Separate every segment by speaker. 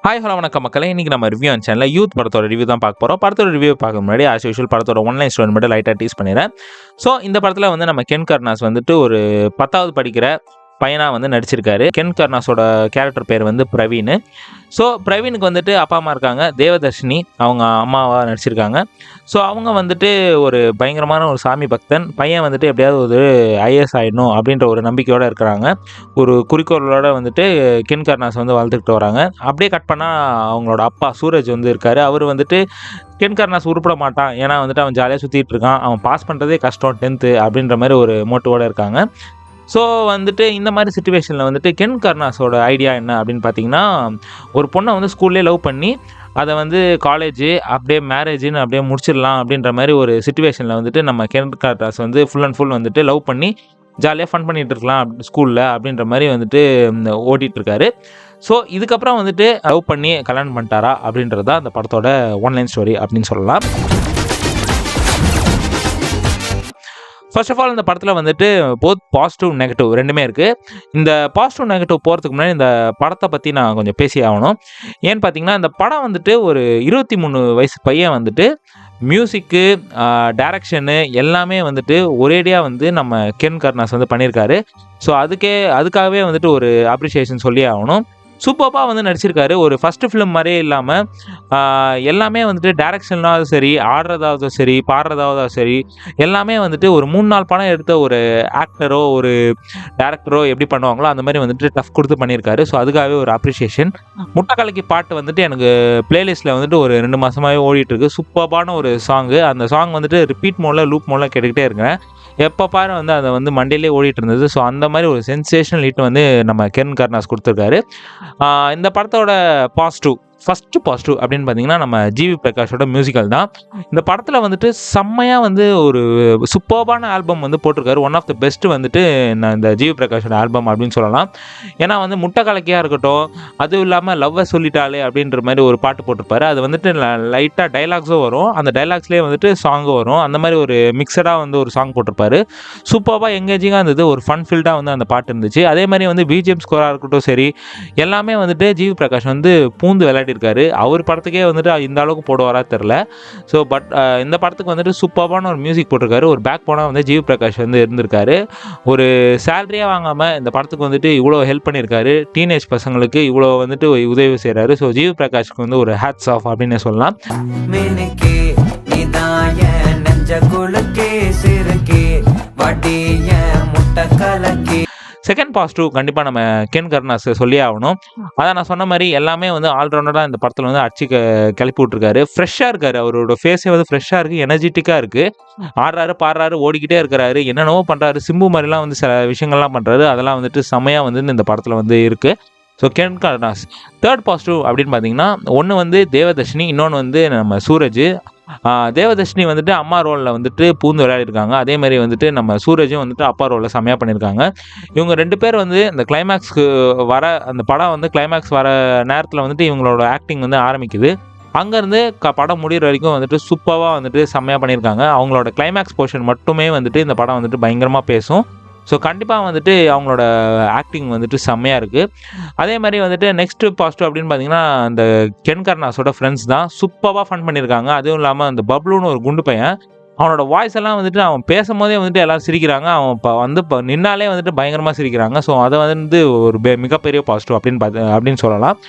Speaker 1: Hi hello வணக்கம் மக்களே. இன்றைக்கி நம்ம ரிவ்யூ சேனலில் யூத் படத்தோட ரிவ்யூ தான் பார்க்க போகிறோம். படத்தோட ரிவ்யூ பார்க்க முன்னாடி ஆஸ் யூஷுவல் படத்தோட ஒன்லைன் ஸ்டோரி மட்டும் லைட்டாக டீஸ் பண்ணிடுறேன். ஸோ இந்த படத்தில் வந்து நம்ம கென் கர்னாஸ் வந்துட்டு ஒரு 10வது படிக்கிற பையனாக வந்து நடிச்சிருக்காரு. கென் கர்னாஸோட கேரக்டர் பேர் வந்து பிரவீன். ஸோ பிரவீனுக்கு வந்துட்டு அப்பா அம்மா இருக்காங்க. தேவதர்ஷினி அவங்க அம்மாவாக நடிச்சிருக்காங்க. ஸோ அவங்க வந்துட்டு ஒரு பயங்கரமான ஒரு சாமி பக்தன். பையன் வந்துட்டு எப்படியாவது ஒரு ஐஏஎஸ் ஆகிடணும் அப்படின்ற ஒரு நம்பிக்கையோடு இருக்கிறாங்க. ஒரு குறிக்கோளோட வந்துட்டு கென் கர்னாஸ் வந்து வளர்த்துக்கிட்டு வராங்க. அப்படியே கட் பண்ணால் அவங்களோட அப்பா சூரஜ் வந்து இருக்கார். அவர் வந்துட்டு கென் கர்னாஸ் உருப்பிட மாட்டான், ஏன்னா வந்துட்டு அவன் ஜாலியாக சுற்றிட்டு இருக்கான், அவன் பாஸ் பண்ணுறதே கஷ்டம் 10th அப்படின்ற மாதிரி ஒரு மோட்டிவோடு இருக்காங்க. ஸோ வந்துட்டு இந்த மாதிரி சுச்சுவேஷனில் வந்துட்டு கென் கர்னாஸோட ஐடியா என்ன அப்படின்னு பார்த்தீங்கன்னா, ஒரு பொண்ணை வந்து ஸ்கூல்லே லவ் பண்ணி அதை வந்து காலேஜு அப்படியே மேரேஜுன்னு அப்படியே முடிச்சிடலாம் அப்படின்ற மாதிரி ஒரு சுச்சுவேஷனில் வந்துட்டு நம்ம கென் கர்னாஸ் வந்து ஃபுல் அண்ட் ஃபுல் வந்துட்டு லவ் பண்ணி ஜாலியாக ஃபன் பண்ணிகிட்டு இருக்கலாம் ஸ்கூலில் அப்படின்ற மாதிரி வந்துட்டு ஓட்டிகிட்ருக்காரு. ஸோ இதுக்கப்புறம் வந்துட்டு லவ் பண்ணி கல்யாணம் பண்ணிட்டாரா அப்படின்றது தான் அந்த படத்தோட ஒன்லைன் ஸ்டோரி அப்படின்னு சொல்லலாம். ஃபர்ஸ்ட் ஆஃப் ஆல் இந்த படத்தில் வந்துட்டு போத் பாசிட்டிவ் நெகட்டிவ் ரெண்டுமே இருக்குது. இந்த பாசிட்டிவ் நெகட்டிவ் போகிறதுக்கு முன்னாடி இந்த படத்தை பற்றி நான் கொஞ்சம் பேசி ஆகணும். ஏன்னு பார்த்தீங்கன்னா, இந்த படம் வந்துட்டு ஒரு 23 வயசு பையன் வந்துட்டு மியூசிக்கு, டைரக்ஷனு எல்லாமே வந்துட்டு ஒரேடியாக வந்து நம்ம கென் கர்னாஸ் வந்து பண்ணியிருக்காரு. ஸோ அதுக்காகவே வந்துட்டு ஒரு அப்ரிஷியேஷன் சொல்லி ஆகணும். சூப்பராக வந்து நடிச்சிருக்காரு. ஒரு ஃபஸ்ட்டு ஃபிலிம் மாதிரியே இல்லாமல் எல்லாமே வந்துட்டு டைரக்ஷனாவது சரி, ஆடுறதாவது சரி, பாடுறதாவது சரி, எல்லாமே வந்துட்டு ஒரு 3-4 படம் எடுத்த ஒரு ஆக்டரோ ஒரு டேரக்டரோ எப்படி பண்ணுவாங்களோ அந்த மாதிரி வந்துட்டு டஃப் கொடுத்து பண்ணியிருக்காரு. ஸோ அதுக்காகவே ஒரு அப்ரிஷியேஷன். முட்டைக்கலக்கி பாட்டு வந்துட்டு எனக்கு பிளேலிஸ்ட்டில் வந்துட்டு ஒரு 2 மாதமாகவே ஓடிட்டுருக்கு. சூப்பரான ஒரு சாங்கு. அந்த சாங் வந்துட்டு ரிப்பீட் மோடில் லூப் மோடில் கேட்டுக்கிட்டே இருக்கேன். எப்போ பாரு வந்து அதை வந்து மண்டேலே ஓடிட்டு இருந்தது. ஸோ அந்த மாதிரி ஒரு சென்சேஷனல் ஹிட் வந்து நம்ம கென் கர்னாஸ் கொடுத்துருக்காரு. இந்த படத்தோட ஃபஸ்ட்டு பாசிட்டிவ் அப்படின்னு பார்த்தீங்கன்னா, நம்ம ஜிவி பிரகாஷோட மியூசிக்கல் தான். இந்த படத்தில் வந்துட்டு செம்மையாக வந்து ஒரு சூப்பர்பான ஆல்பம் வந்து போட்டிருக்காரு. ஒன் ஆஃப் த பெஸ்ட்டு வந்துட்டு நான் இந்த ஜிவி பிரகாஷோட ஆல்பம் அப்படின்னு சொல்லலாம். ஏன்னா வந்து முட்டை கலக்கியாக இருக்கட்டும், அதுவும் இல்லாமல் லவ்வை சொல்லிட்டாலே அப்படின்ற மாதிரி ஒரு பாட்டு போட்டிருப்பாரு. அது வந்துட்டு லைட்டாக டைலாக்ஸும் வரும், அந்த டைலாக்ஸ்லேயே வந்துட்டு சாங்கும் வரும். அந்த மாதிரி ஒரு மிக்சடாக வந்து ஒரு சாங் போட்டிருப்பாரு. சூப்பராக எங்கேஜிங்காக இருந்தது. ஒரு ஃபன் ஃபீல்டாக வந்து அந்த பாட்டு இருந்துச்சு. அதே மாதிரி வந்து பிஜிஎம் ஸ்கோராக இருக்கட்டும் சரி, எல்லாமே வந்துட்டு ஜிவி பிரகாஷ் வந்து பூந்து விளையாடிருக்காரு. அவர் படத்துக்கே வந்துட்டு இந்த அளவுக்கு போடுவாரா தெரில. ஸோ இந்த படத்துக்கு வந்துட்டு சூப்பரான ஒரு மியூசிக் போட்டிருக்காரு. ஒரு பேக் போனால் வந்து ஜிவி பிரகாஷ் வந்து இருந்திருக்காரு. ஒரு சேலரியாக வாங்காமல் இந்த படத்துக்கு வந்துட்டு இவ்வளோ ஹெல்ப் பண்ணியிருக்காரு. டீனேஜ் பசங்களுக்கு இவ்வளோ வந்துட்டு உதவி செய்கிறாரு. ஸோ ஜிவி பிரகாஷ்க்கு வந்து ஒரு ஹேட்ஸ் ஆஃப் அப்படின்னு சொல்லலாம். செகண்ட் பாசிட்டிவ் கண்டிப்பாக நம்ம கென் கர்னாஸ் சொல்லியே ஆகணும். அதான் நான் சொன்ன மாதிரி எல்லாமே வந்து ஆல்ரவுண்டராக இந்த படத்தில் வந்து அடிச்சு கிளப்பி விட்ருக்காரு. ஃப்ரெஷ்ஷாக இருக்காரு. அவரோட ஃபேஸே வந்து ஃப்ரெஷ்ஷாக இருக்குது, எனர்ஜெட்டிக்காக இருக்குது. ஆடுறாரு, பாடுறாரு, ஓடிக்கிட்டே இருக்கிறாரு, என்னென்னவோ பண்ணுறாரு. சிம்பு மாதிரிலாம் வந்து சில விஷயங்கள்லாம் பண்ணுறாரு. அதெல்லாம் வந்துட்டு செம்மையாக வந்து இந்த படத்தில் வந்து இருக்குது. ஸோ கென் கர்னாஸ். தேர்ட் பாசிட்டிவ் அப்படின்னு பார்த்தீங்கன்னா, ஒன்று வந்து தேவதர்ஷினி, இன்னொன்று வந்து நம்ம சூரஜ். தேவதர்ஷினி வந்துட்டு அம்மா ரோலில் வந்துட்டு பூந்து விளையாடிருக்காங்க. அதே மாதிரி வந்துட்டு நம்ம சூரஜும் வந்துட்டு அப்பா ரோலில் செம்மையாக பண்ணியிருக்காங்க. இவங்க 2 பேர் வந்து இந்த கிளைமேக்ஸ்க்கு அந்த படம் வந்து கிளைமேக்ஸ் வர நேரத்தில் வந்துட்டு இவங்களோட ஆக்டிங் வந்து ஆரம்பிக்குது. அங்கேருந்து படம் முடிகிற வரைக்கும் வந்துட்டு சூப்பராக வந்துட்டு செம்மையாக பண்ணியிருக்காங்க. அவங்களோட கிளைமேக்ஸ் போர்ஷன் மட்டுமே வந்துட்டு இந்த படம் வந்துட்டு பயங்கரமாக பேசும். ஸோ கண்டிப்பாக வந்துட்டு அவங்களோட ஆக்டிங் வந்துட்டு செம்மையாக இருக்குது. அதே மாதிரி வந்துட்டு நெக்ஸ்ட்டு பாசிட்டிவ் அப்படின்னு பார்த்தீங்கன்னா, அந்த கென் கர்னாஸோட ஃப்ரெண்ட்ஸ் தான் சூப்பராக ஃபன் பண்ணியிருக்காங்க. அதுவும் இல்லாமல் அந்த பப்ளுன்னு ஒரு குண்டு பையன், அவனோட வாய்ஸ் எல்லாம் வந்துட்டு அவன் பேசும்போதே வந்துட்டு எல்லோரும் சிரிக்கிறாங்க. அவன் நின்னாலே வந்துட்டு பயங்கரமாக சிரிக்கிறாங்க. ஸோ அதை வந்து ஒரு மிகப்பெரிய பாசிட்டிவ் அப்படின்னு சொல்லலாம்.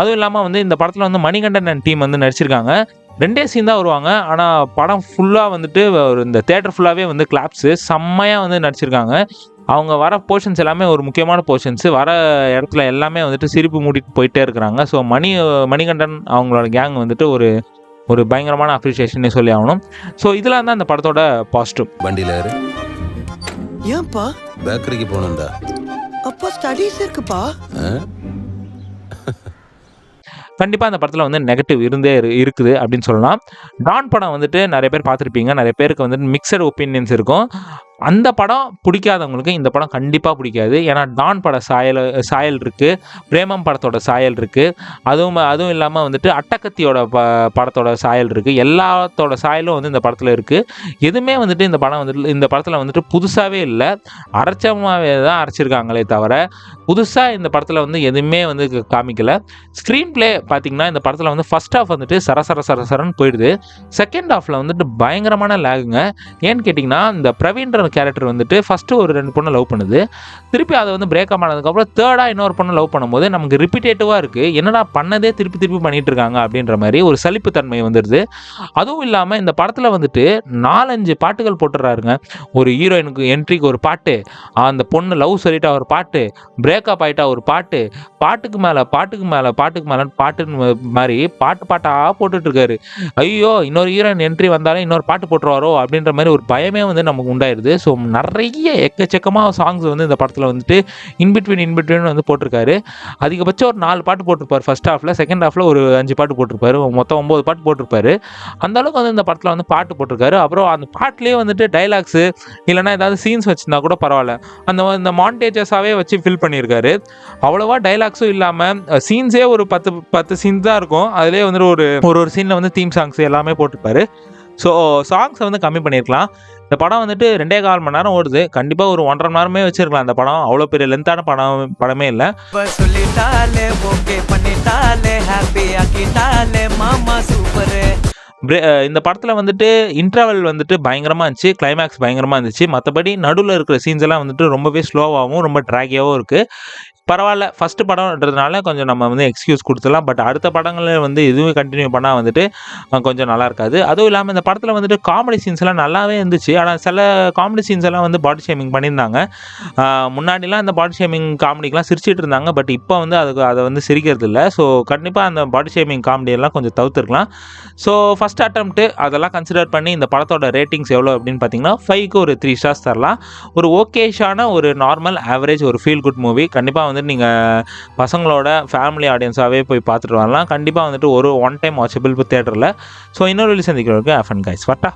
Speaker 1: அதுவும் இல்லாமல் வந்து இந்த படத்தில் வந்து மணிகண்டன் அண்ட் டீம் வந்து நடிச்சிருக்காங்க. 2 சீன் தான் வருவாங்க. ஆனால் படம் ஃபுல்லாக வந்துட்டு இந்த தேட்டர் ஃபுல்லாகவே வந்து கிளாப்ஸு செம்மையாக வந்து நடிச்சிருக்காங்க. அவங்க வர போர்ஷன்ஸ் எல்லாமே ஒரு முக்கியமான போர்ஷன்ஸு. வர இடத்துல எல்லாமே வந்துட்டு சிரிப்பு மூடிட்டு போயிட்டே இருக்கிறாங்க. ஸோ மணிகண்டன் அவங்களோட கேங் வந்துட்டு ஒரு பயங்கரமான அப்ரிஷியேஷனே சொல்லி ஆகணும். ஸோ இதெல்லாம் தான் இந்த படத்தோட பாசிட்டிவ்.
Speaker 2: வண்டியில்
Speaker 3: ஏன்பா
Speaker 2: பேக்கரிக்கு போகணும்டா?
Speaker 3: அப்பா ஸ்டடீஸ் இருக்குப்பா.
Speaker 1: கண்டிப்பாக அந்த படத்தில் வந்து நெகட்டிவ் இருக்குது அப்படின்னு சொல்லலாம். டான் படம் வந்துட்டு நிறைய பேர் பார்த்துருப்பீங்க. நிறைய பேருக்கு வந்துட்டு மிக்சட் ஒப்பீனியன்ஸ் இருக்கும். அந்த படம் பிடிக்காதவங்களுக்கு இந்த படம் கண்டிப்பாக பிடிக்காது. ஏன்னா டான் பட சாயல் இருக்குது, பிரேமம் படத்தோட சாயல் இருக்குது, அதுவும் இல்லாமல் வந்துட்டு அட்டகத்தியோட படத்தோட சாயல் இருக்குது. எல்லாத்தோட சாயலும் வந்து இந்த படத்தில் இருக்குது. எதுவுமே வந்துட்டு இந்த படத்தில் வந்துட்டு புதுசாகவே இல்லை, அரைச்சமாகவே தான் அரைச்சிருக்காங்களே தவிர புதுசாக இந்த படத்தில் வந்து எதுவுமே வந்து காமிக்கலை. ஸ்க்ரீன் பிளே பார்த்திங்கன்னா இந்த படத்தில் வந்து ஃபஸ்ட் ஹாஃப் வந்துட்டு சரசரன்னு போயிடுது. செகண்ட் ஹாஃபில் வந்துட்டு பயங்கரமான லேகுங்க. ஏன்னு கேட்டிங்கன்னா இந்த பிரவீன்ற கேரக்டர் வந்துட்டு ஃபஸ்ட்டு ஒரு 2 பொண்ணை லவ் பண்ணுது, திருப்பி அதை வந்து பிரேக்கப் ஆனதுக்கப்புறம் தேர்டாக இன்னொரு பொண்ணை லவ் பண்ணும்போது நமக்கு ரிப்பீட்டேட்டிவாக இருக்குது, என்னடா பண்ணதே திருப்பி பண்ணிகிட்டு இருக்காங்க அப்படின்ற மாதிரி ஒரு சலிப்புத்தன்மை வந்துடுது. அதுவும் இல்லாமல் இந்த படத்தில் வந்துட்டு 4-5 பாட்டுகள் போட்டுடுறாருங்க. ஒரு ஹீரோயினுக்கு என்ட்ரிக்கு ஒரு பாட்டு, அந்த பொண்ணு லவ் சொல்லிட்டா ஒரு பாட்டு, பிரேக்கப் ஆகிட்டா ஒரு பாட்டு, பாட்டுக்கு மேலே பாட்டுன்னு மாதிரி பாட்டாக போட்டுட்ருக்காரு. ஐயோ இன்னொரு ஹீரோயின் என்ட்ரி வந்தாலும் இன்னொரு பாட்டு போட்டுருவாரோ அப்படின்ற மாதிரி ஒரு பயமே வந்து நமக்கு உண்டாயிருது. ஸோ நிறைய எக்கச்சக்கமாக சாங்ஸ் வந்து இந்த படத்தில் வந்துட்டு இன்பிட்வீன் வந்து போட்டிருக்காரு. அதிகபட்சம் ஒரு 4 பாட்டு போட்டிருப்பார் ஃபர்ஸ்ட் ஹாஃபில், செகண்ட் ஹாஃபில் ஒரு 5 பாட்டு போட்டிருப்பாரு, மொத்தம் 9 பாட்டு போட்டிருப்பாரு. அந்த அளவுக்கு வந்து இந்த படத்தில் வந்து பாட்டு போட்டிருக்காரு. அப்புறம் அந்த பாட்டிலேயே வந்துட்டு டைலாக்ஸு இல்லைனா ஏதாவது சீன்ஸ் வச்சுருந்தா கூட பரவாயில்ல, அந்த மாண்டேஜஸாகவே வச்சு ஃபில் பண்ணியிருக்காரு. அவ்வளோவா டைலாக்ஸும் இல்லாமல் சீன்ஸே ஒரு 10 சீன்ஸ் தான் இருக்கும். அதிலே வந்துட்டு ஒரு சீனில் வந்து தீம் சாங்ஸ் எல்லாமே போட்டிருப்பாரு. ஸோ சாங்ஸை வந்து கம்மி பண்ணியிருக்கலாம். இந்த படம் வந்துட்டு 2.25 மணி நேரம் ஓடுது. கண்டிப்பாக ஒரு 1.5 மணி நேரமே வச்சிருக்கலாம். இந்த படம் அவ்வளோ பெரிய லென்த்தான படமே இல்லை. இந்த படத்தில் வந்துட்டு இன்டர்வல் வந்துட்டு பயங்கரமாக இருந்துச்சு, கிளைமேக்ஸ் பயங்கரமாக இருந்துச்சு. மற்றபடி நடுவில் இருக்கிற சீன்ஸ் எல்லாம் வந்துட்டு ரொம்பவே ஸ்லோவாகவும் ரொம்ப ட்ராகியாகவும் இருக்குது. பரவாயில்ல, ஃபஸ்ட்டு படம்ன்றதுனால கொஞ்சம் நம்ம வந்து எக்ஸ்கியூஸ் கொடுத்துடலாம். பட் அடுத்த படங்களில் வந்து இதுவும் கண்டினியூ பண்ணால் வந்துட்டு கொஞ்சம் நல்லா இருக்காது. அதுவும் இல்லாமல் இந்த படத்தில் வந்துட்டு காமெடி சீன்ஸ் எல்லாம் நல்லாவே இருந்துச்சு. ஆனால் சில காமெடி சீன்ஸ் எல்லாம் வந்து பாடி ஷேமிங் பண்ணியிருந்தாங்க. முன்னாடிலாம் அந்த பாடி ஷேமிங் காமெடிக்கெலாம் சிரிச்சிட்டு இருந்தாங்க. பட் இப்போ வந்து அதை வந்து சிரிக்கிறது இல்லை. ஸோ கண்டிப்பாக அந்த பாடி ஷேமிங் காமெடியெல்லாம் கொஞ்சம் தவிர்த்துருக்கலாம். ஸோ ஃபஸ்ட் அட்டம்ப்ட்டு அதெல்லாம் கன்சிடர் பண்ணி இந்த படத்தோட ரேட்டிங்ஸ் எவ்வளோ அப்படின்னு பார்த்தீங்கன்னா 5க்கு ஒரு 3 ஸ்டார்ஸ் தரலாம். ஒரு ஓகேஷான ஒரு நார்மல் ஆவரேஜ் ஒரு ஃபீல் குட் மூவி. கண்டிப்பாக வந்து நீங்கள் பசங்களோட ஃபேமிலி ஆடியன்ஸாகவே போய் பார்த்துட்டு வரலாம். கண்டிப்பாக வந்துட்டு ஒரு ஒன் டைம் வாட்சபிள் தியேட்டரில். ஸோ இன்னொரு வெளி சந்திக்கிறவருக்கு ஆஃபன் கைஸ் வட்டா.